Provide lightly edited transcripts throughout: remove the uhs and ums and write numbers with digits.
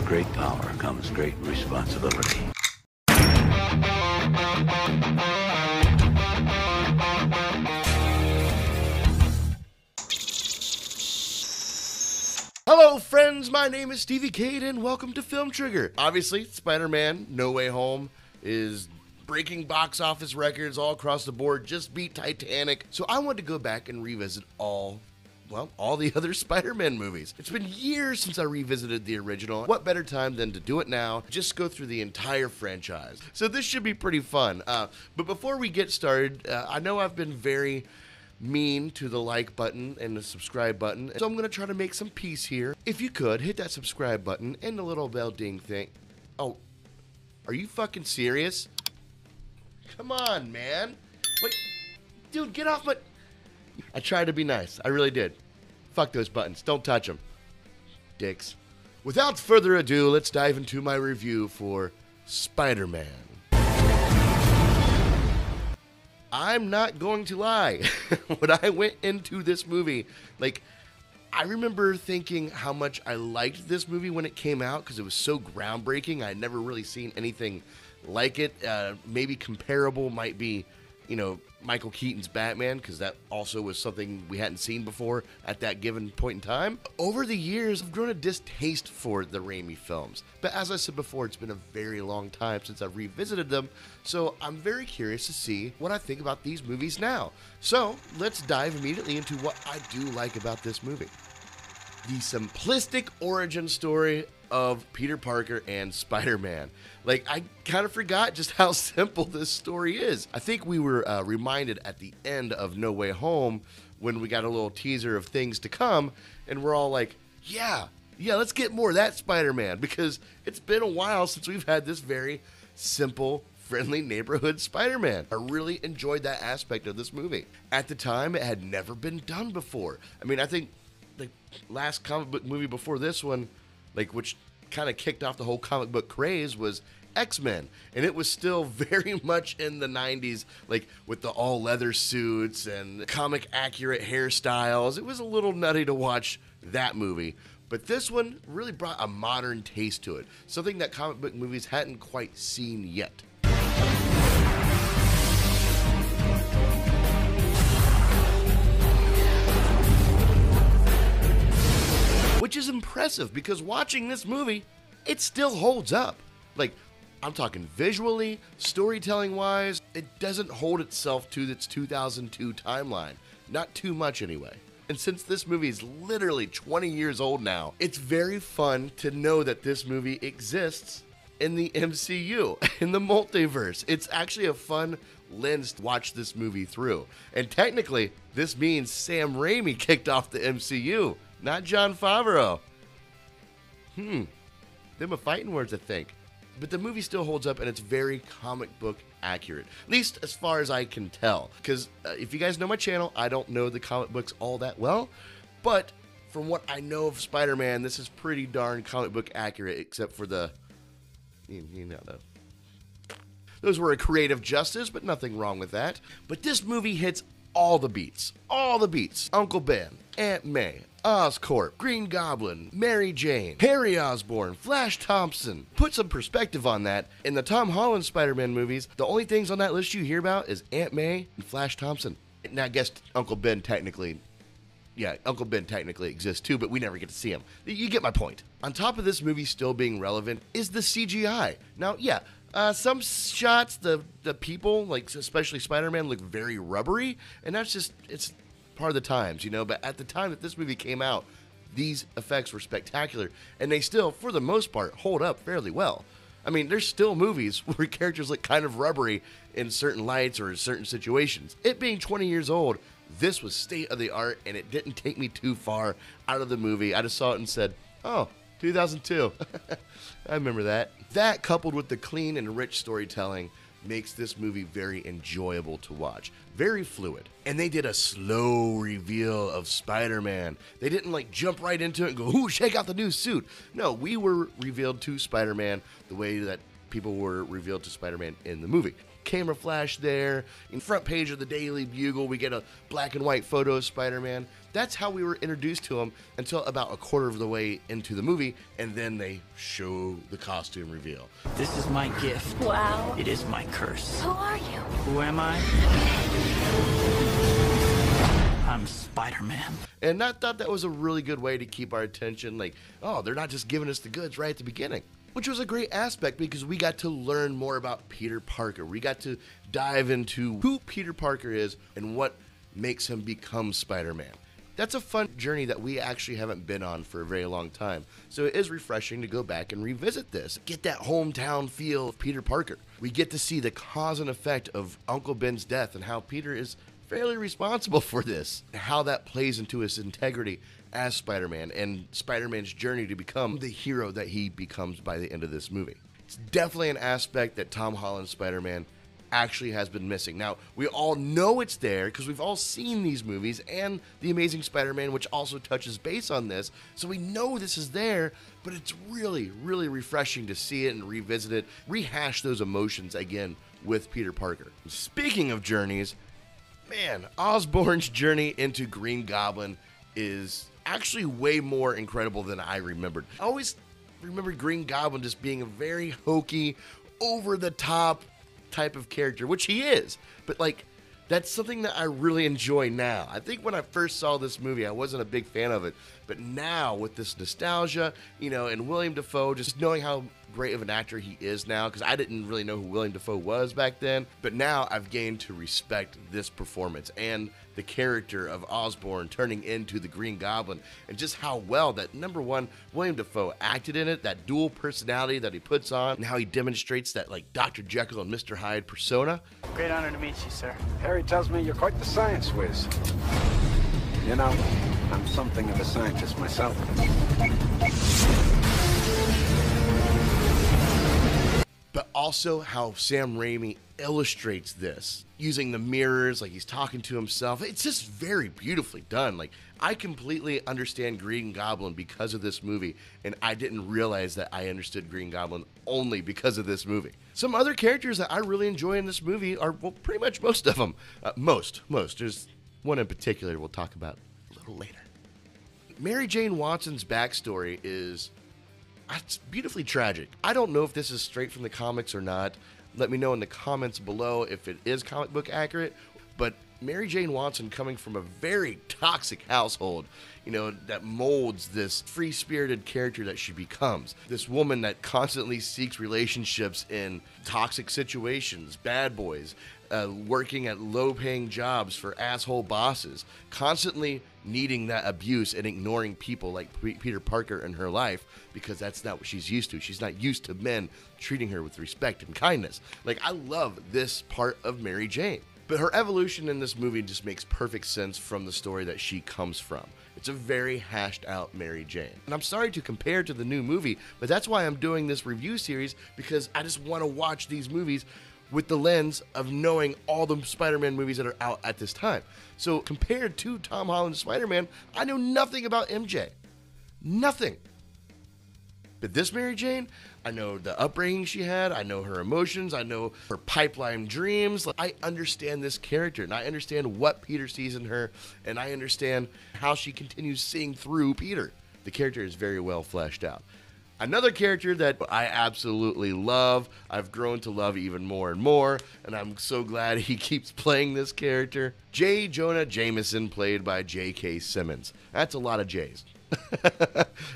With great power comes great responsibility. Hello friends, my name is Stevie Cade and welcome to Film Trigger. Obviously, Spider-Man No Way Home is breaking box office records all across the board, just beat Titanic. So I wanted to go back and revisit all the other Spider-Man movies. It's been years since I revisited the original. What better time than to do it now? Just go through the entire franchise. So this should be pretty fun. But before we get started, I know I've been very mean to the like button and the subscribe button, so I'm going to try to make some peace here. If you could, hit that subscribe button and the little bell ding thing. Oh, are you fucking serious? Come on, man. Wait, dude, get off my... I tried to be nice. I really did. Fuck those buttons. Don't touch them. Dicks. Without further ado, let's dive into my review for Spider-Man. I'm not going to lie. When I went into this movie, I remember thinking how much I liked this movie when it came out because it was so groundbreaking. I had never really seen anything like it. Maybe comparable might be, Michael Keaton's Batman, because that also was something we hadn't seen before at that given point in time. Over the years, I've grown a distaste for the Raimi films. But as I said before, it's been a very long time since I've revisited them, so I'm very curious to see what I think about these movies now. So let's dive immediately into what I do like about this movie. The simplistic origin story of Peter Parker and Spider-Man. I kind of forgot just how simple this story is. I think we were reminded at the end of No Way Home when we got a little teaser of things to come, and we're all like, yeah, let's get more of that Spider-Man, because it's been a while since we've had this very simple, friendly neighborhood Spider-Man. I really enjoyed that aspect of this movie. At the time, it had never been done before. I mean, I think the last comic book movie before this one, which kind of kicked off the whole comic book craze, was X-Men, and it was still very much in the 90s, with the all leather suits and comic accurate hairstyles. It was a little nutty to watch that movie, but this one really brought a modern taste to it, something that comic book movies hadn't quite seen yet. Which is impressive, because watching this movie, it still holds up. I'm talking visually, storytelling-wise, it doesn't hold itself to its 2002 timeline. Not too much, anyway. And since this movie is literally 20 years old now, it's very fun to know that this movie exists in the MCU, in the multiverse. It's actually a fun lens to watch this movie through. And technically, this means Sam Raimi kicked off the MCU, not Jon Favreau. Them a fighting words, I think. But the movie still holds up, and it's very comic book accurate. At least as far as I can tell. Because if you guys know my channel, I don't know the comic books all that well. But from what I know of Spider-Man, this is pretty darn comic book accurate, except for the... Those were a creative justice, but nothing wrong with that. But this movie hits all the beats. All the beats. Uncle Ben, Aunt May, Oscorp, Green Goblin, Mary Jane, Harry Osborn, Flash Thompson. Put some perspective on that. In the Tom Holland Spider-Man movies, the only things on that list you hear about is Aunt May and Flash Thompson. Now, I guess Uncle Ben technically exists too, but we never get to see him. You get my point. On top of this movie still being relevant is the CGI. Now, some shots, the people, especially Spider-Man, look very rubbery, and that's just, it's part of the times, but at the time that this movie came out, these effects were spectacular, and they still, for the most part, hold up fairly well. I mean, there's still movies where characters look kind of rubbery in certain lights or in certain situations. It being 20 years old, this was state-of-the-art, and it didn't take me too far out of the movie. I just saw it and said, oh, 2002. I remember that. That, coupled with the clean and rich storytelling, makes this movie very enjoyable to watch. Very fluid. And they did a slow reveal of Spider-Man. They didn't jump right into it and go, ooh, shake out the new suit. No, we were revealed to Spider-Man the way that people were revealed to Spider-Man in the movie. camera flash there. In front page of the Daily Bugle, we get a black and white photo of Spider-Man. That's how we were introduced to him until about a quarter of the way into the movie, and then they show the costume reveal. This is my gift. Wow. It is my curse. Who are you? Who am I? I'm Spider-Man. And I thought that was a really good way to keep our attention, like, oh, they're not just giving us the goods right at the beginning. Which was a great aspect because we got to learn more about Peter Parker. We got to dive into who Peter Parker is and what makes him become Spider-Man. That's a fun journey that we actually haven't been on for a very long time. So it is refreshing to go back and revisit this. Get that hometown feel of Peter Parker. We get to see the cause and effect of Uncle Ben's death and how Peter is fairly responsible for this. How that plays into his integrity as Spider-Man and Spider-Man's journey to become the hero that he becomes by the end of this movie. It's definitely an aspect that Tom Holland's Spider-Man actually has been missing. Now, we all know it's there because we've all seen these movies and The Amazing Spider-Man, which also touches base on this, so we know this is there, but it's really, really refreshing to see it and revisit it, rehash those emotions again with Peter Parker. Speaking of journeys, man, Osborn's journey into Green Goblin is actually way more incredible than I remembered. I always remembered Green Goblin just being a very hokey, over-the-top type of character, which he is, but like that's something that I really enjoy now. I think when I first saw this movie, I wasn't a big fan of it, but now with this nostalgia, you know, and Willem Dafoe, just knowing how great of an actor he is now, because I didn't really know who Willem Dafoe was back then, but now I've gained to respect this performance and the character of Osborn turning into the Green Goblin, and just how well that, number one, Willem Dafoe acted in it, that dual personality that he puts on, and how he demonstrates that like Dr. Jekyll and Mr. Hyde persona. Great honor to meet you, sir. Harry tells me you're quite the science whiz. You know, I'm something of a scientist myself. But also how Sam Raimi illustrates this using the mirrors, like he's talking to himself. It's just very beautifully done. Like, I completely understand Green Goblin because of this movie, and I didn't realize that I understood Green Goblin only because of this movie. Some other characters that I really enjoy in this movie are, well, pretty much most of them. Most. There's one in particular we'll talk about a little later. Mary Jane Watson's backstory is... it's beautifully tragic. I don't know if this is straight from the comics or not. Let me know in the comments below if it is comic book accurate. But Mary Jane Watson, coming from a very toxic household, you know, that molds this free-spirited character that she becomes. This woman that constantly seeks relationships in toxic situations, bad boys, working at low-paying jobs for asshole bosses, constantly needing that abuse and ignoring people like Peter Parker in her life because that's not what she's used to. She's not used to men treating her with respect and kindness. Like, I love this part of Mary Jane. But her evolution in this movie just makes perfect sense from the story that she comes from. It's a very hashed out Mary Jane. And I'm sorry to compare to the new movie, but that's why I'm doing this review series, because I just want to watch these movies with the lens of knowing all the Spider-Man movies that are out at this time. So compared to Tom Holland's Spider-Man, I know nothing about MJ. Nothing. But this Mary Jane, I know the upbringing she had, I know her emotions, I know her pipeline dreams. I understand this character, and I understand what Peter sees in her, and I understand how she continues seeing through Peter. The character is very well fleshed out. Another character that I absolutely love, I've grown to love even more and more, and I'm so glad he keeps playing this character. Jonah Jameson, played by J.K. Simmons. That's a lot of J's.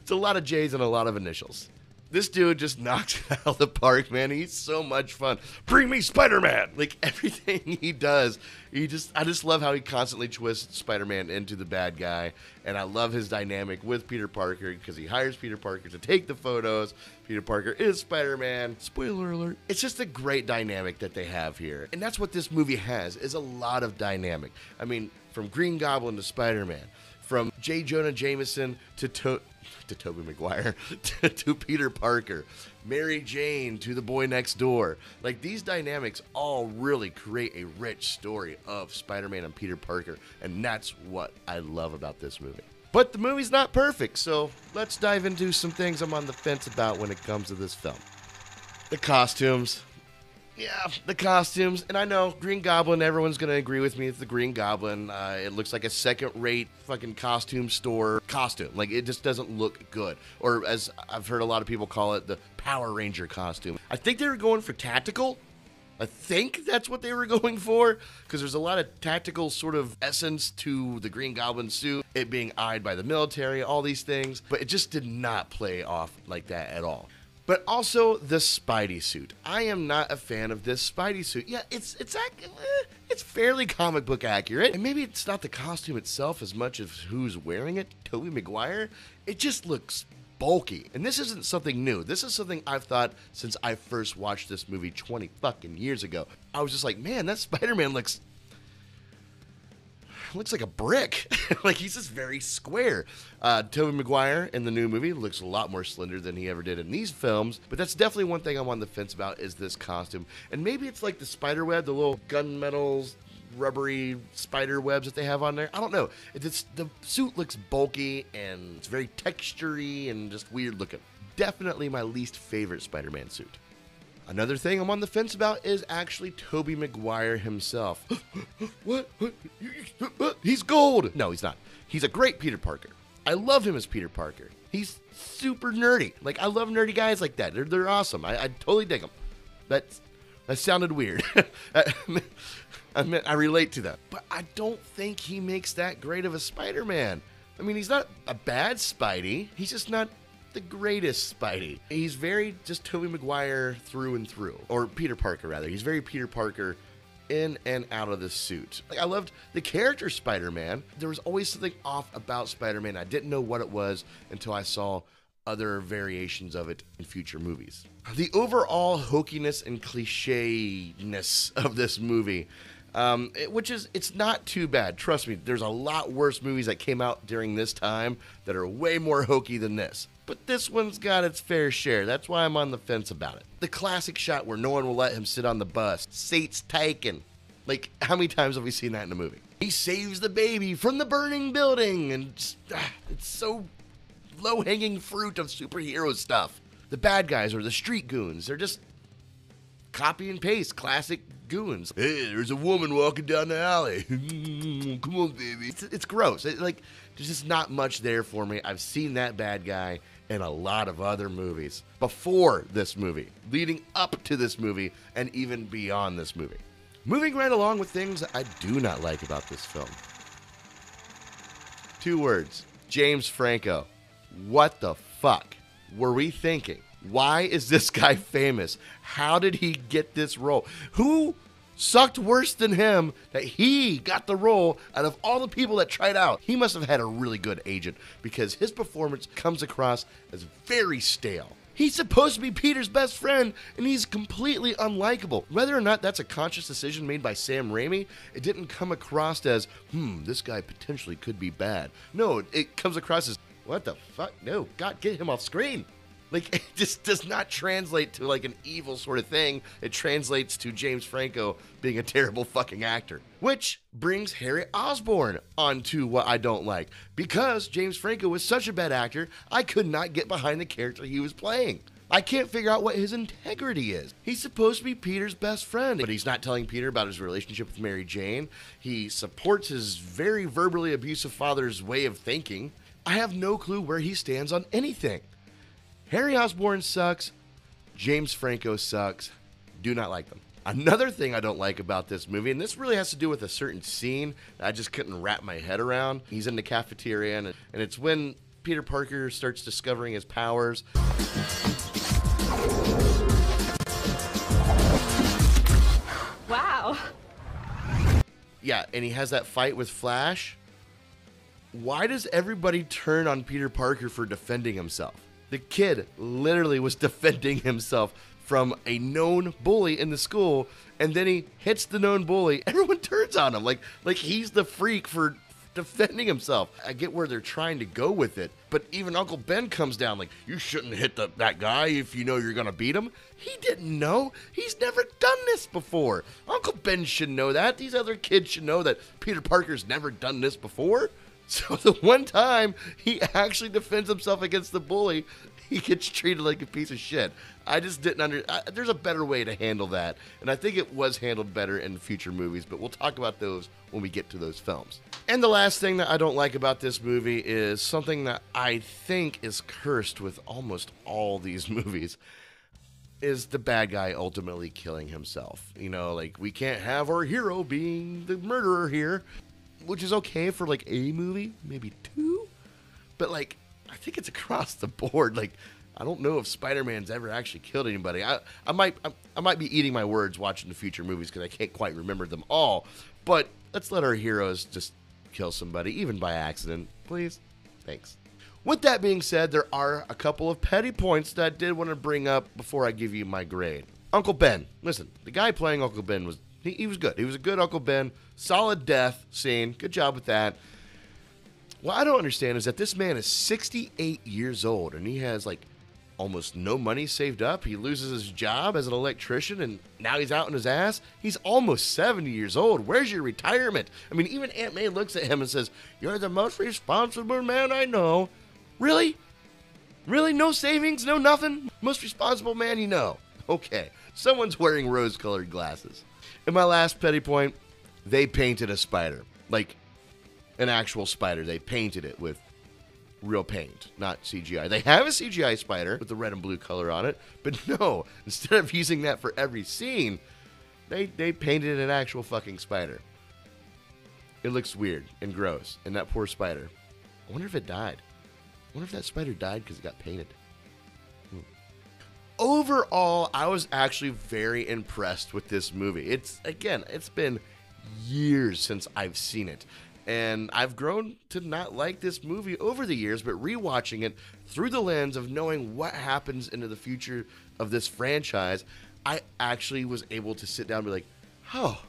It's a lot of J's and a lot of initials. This dude just knocks it out of the park, man. He's so much fun. Bring me Spider-Man! Like, everything he does, I just love how he constantly twists Spider-Man into the bad guy. And I love his dynamic with Peter Parker, because he hires Peter Parker to take the photos. Peter Parker is Spider-Man. Spoiler alert. It's just a great dynamic that they have here. And that's what this movie has, is a lot of dynamic. I mean, from Green Goblin to Spider-Man, from Jonah Jameson to Toby Maguire, to Peter Parker, Mary Jane to the boy next door. Like, these dynamics all really create a rich story of Spider-Man and Peter Parker, and that's what I love about this movie. But the movie's not perfect, so let's dive into some things I'm on the fence about when it comes to this film. The costumes. Yeah, the costumes. And I know, Green Goblin, everyone's going to agree with me. It's the Green Goblin. It looks like a second-rate fucking costume store costume. Like, it just doesn't look good. Or, as I've heard a lot of people call it, the Power Ranger costume. I think they were going for tactical. I think that's what they were going for, because there's a lot of tactical sort of essence to the Green Goblin suit, it being eyed by the military, all these things. But it just did not play off like that at all. But also the Spidey suit. I am not a fan of this Spidey suit. Yeah, it's fairly comic book accurate. And maybe it's not the costume itself as much as who's wearing it, Toby Maguire. It just looks bulky. And this isn't something new. This is something I've thought since I first watched this movie 20 fucking years ago. I was just like, man, that Spider-Man looks like a brick. Like, he's just very square. Toby Maguire in the new movie looks a lot more slender than he ever did in these films, but that's definitely one thing I'm on the fence about is this costume. And maybe it's like the spider web, the little gunmetal rubbery spider webs that they have on there. I don't know. The suit looks bulky and it's very textury and just weird looking. Definitely my least favorite Spider-Man suit. Another thing I'm on the fence about is actually Toby Maguire himself. What? He's gold! No, he's not. He's a great Peter Parker. I love him as Peter Parker. He's super nerdy. Like, I love nerdy guys like that. They're awesome. I totally dig them. That sounded weird. I relate to that. But I don't think he makes that great of a Spider-Man. I mean, he's not a bad Spidey. He's just not the greatest Spidey. He's very just Tobey Maguire through and through. Or Peter Parker, rather. He's very Peter Parker in and out of the suit. Like, I loved the character Spider-Man. There was always something off about Spider-Man. I didn't know what it was until I saw other variations of it in future movies. The overall hokiness and cliche-ness of this movie, it's not too bad. Trust me, there's a lot worse movies that came out during this time that are way more hokey than this. But this one's got its fair share. That's why I'm on the fence about it. The classic shot where no one will let him sit on the bus. Seat's taken. Like, how many times have we seen that in a movie? He saves the baby from the burning building, and it's so low-hanging fruit of superhero stuff. The bad guys are the street goons. They're just copy and paste classic goons. Hey, there's a woman walking down the alley. Come on, baby. It's gross. There's just not much there for me. I've seen that bad guy in a lot of other movies before this movie, leading up to this movie, and even beyond this movie. Moving right along with things I do not like about this film. 2 words. James Franco. What the fuck were we thinking? Why is this guy famous? How did he get this role? Who sucked worse than him that he got the role out of all the people that tried out? He must have had a really good agent because his performance comes across as very stale. He's supposed to be Peter's best friend, and he's completely unlikable. Whether or not that's a conscious decision made by Sam Raimi, it didn't come across as, this guy potentially could be bad. No, it comes across as, what the fuck? No, God, get him off screen. Like, it just does not translate to, like, an evil sort of thing. It translates to James Franco being a terrible fucking actor. Which brings Harry Osborn onto what I don't like. Because James Franco was such a bad actor, I could not get behind the character he was playing. I can't figure out what his integrity is. He's supposed to be Peter's best friend, but he's not telling Peter about his relationship with Mary Jane. He supports his very verbally abusive father's way of thinking. I have no clue where he stands on anything. Harry Osborn sucks. James Franco sucks. Do not like them. Another thing I don't like about this movie, and this really has to do with a certain scene that I just couldn't wrap my head around. He's in the cafeteria, and it's when Peter Parker starts discovering his powers. Wow. Yeah, and he has that fight with Flash. Why does everybody turn on Peter Parker for defending himself? The kid literally was defending himself from a known bully in the school, and then he hits the known bully. Everyone turns on him like he's the freak for defending himself. I get where they're trying to go with it, but even Uncle Ben comes down like, you shouldn't hit that guy if you know you're going to beat him. He didn't know. He's never done this before. Uncle Ben should know that. These other kids should know that Peter Parker's never done this before. So the one time he actually defends himself against the bully, he gets treated like a piece of shit. I just didn't there's a better way to handle that, and I think it was handled better in future movies, but we'll talk about those when we get to those films. And the last thing that I don't like about this movie is something that I think is cursed with almost all these movies, is the bad guy ultimately killing himself. You know, like, we can't have our hero being the murderer here, which is okay for, like, a movie, maybe two, but, like, I think it's across the board. Like, I don't know if Spider-Man's ever actually killed anybody. I might be eating my words watching the future movies because I can't quite remember them all, but let's let our heroes just kill somebody, even by accident, please. Thanks. With that being said, there are a couple of petty points that I did want to bring up before I give you my grade. Uncle Ben. Listen, the guy playing Uncle Ben was he was good. He was a good Uncle Ben. Solid death scene. Good job with that. What I don't understand is that this man is 68 years old, and he has, like, almost no money saved up. He loses his job as an electrician, and now he's out on his ass. He's almost 70 years old. Where's your retirement? I mean, even Aunt May looks at him and says, "You're the most responsible man I know." Really? Really? No savings? No nothing? Most responsible man you know. Okay. Someone's wearing rose-colored glasses. And my last petty point, they painted a spider. Like, an actual spider. They painted it with real paint, not CGI. They have a CGI spider with the red and blue color on it, but no, instead of using that for every scene, they painted an actual fucking spider. It looks weird and gross, and that poor spider. I wonder if it died. I wonder if that spider died because it got painted. Overall, I was actually very impressed with this movie. It's been years since I've seen it. And I've grown to not like this movie over the years, but rewatching it through the lens of knowing what happens into the future of this franchise, I actually was able to sit down and be like, oh,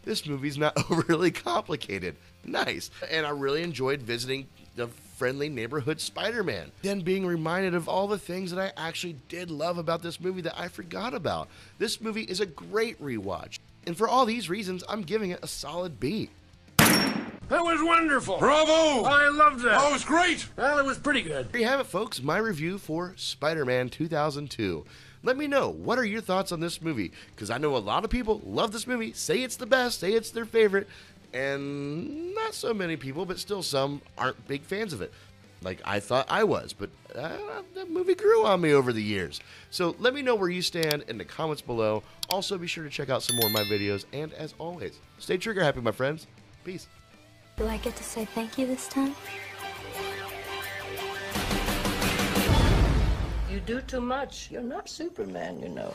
this movie's not overly complicated. Nice. And I really enjoyed visiting the friendly neighborhood Spider-Man. Then being reminded of all the things that I actually did love about this movie that I forgot about. This movie is a great rewatch. And for all these reasons, I'm giving it a solid B. That was wonderful. Bravo! I loved that. Oh, it was great. Well, it was pretty good. There you have it, folks. My review for Spider-Man 2002. Let me know, what are your thoughts on this movie? Because I know a lot of people love this movie, say it's the best, say it's their favorite, and not so many people, but still some aren't big fans of it. Like I thought I was, but that movie grew on me over the years. So let me know where you stand in the comments below. Also, be sure to check out some more of my videos, and as always, stay trigger happy, my friends. Peace. Do I get to say thank you this time? You do too much. You're not Superman, you know.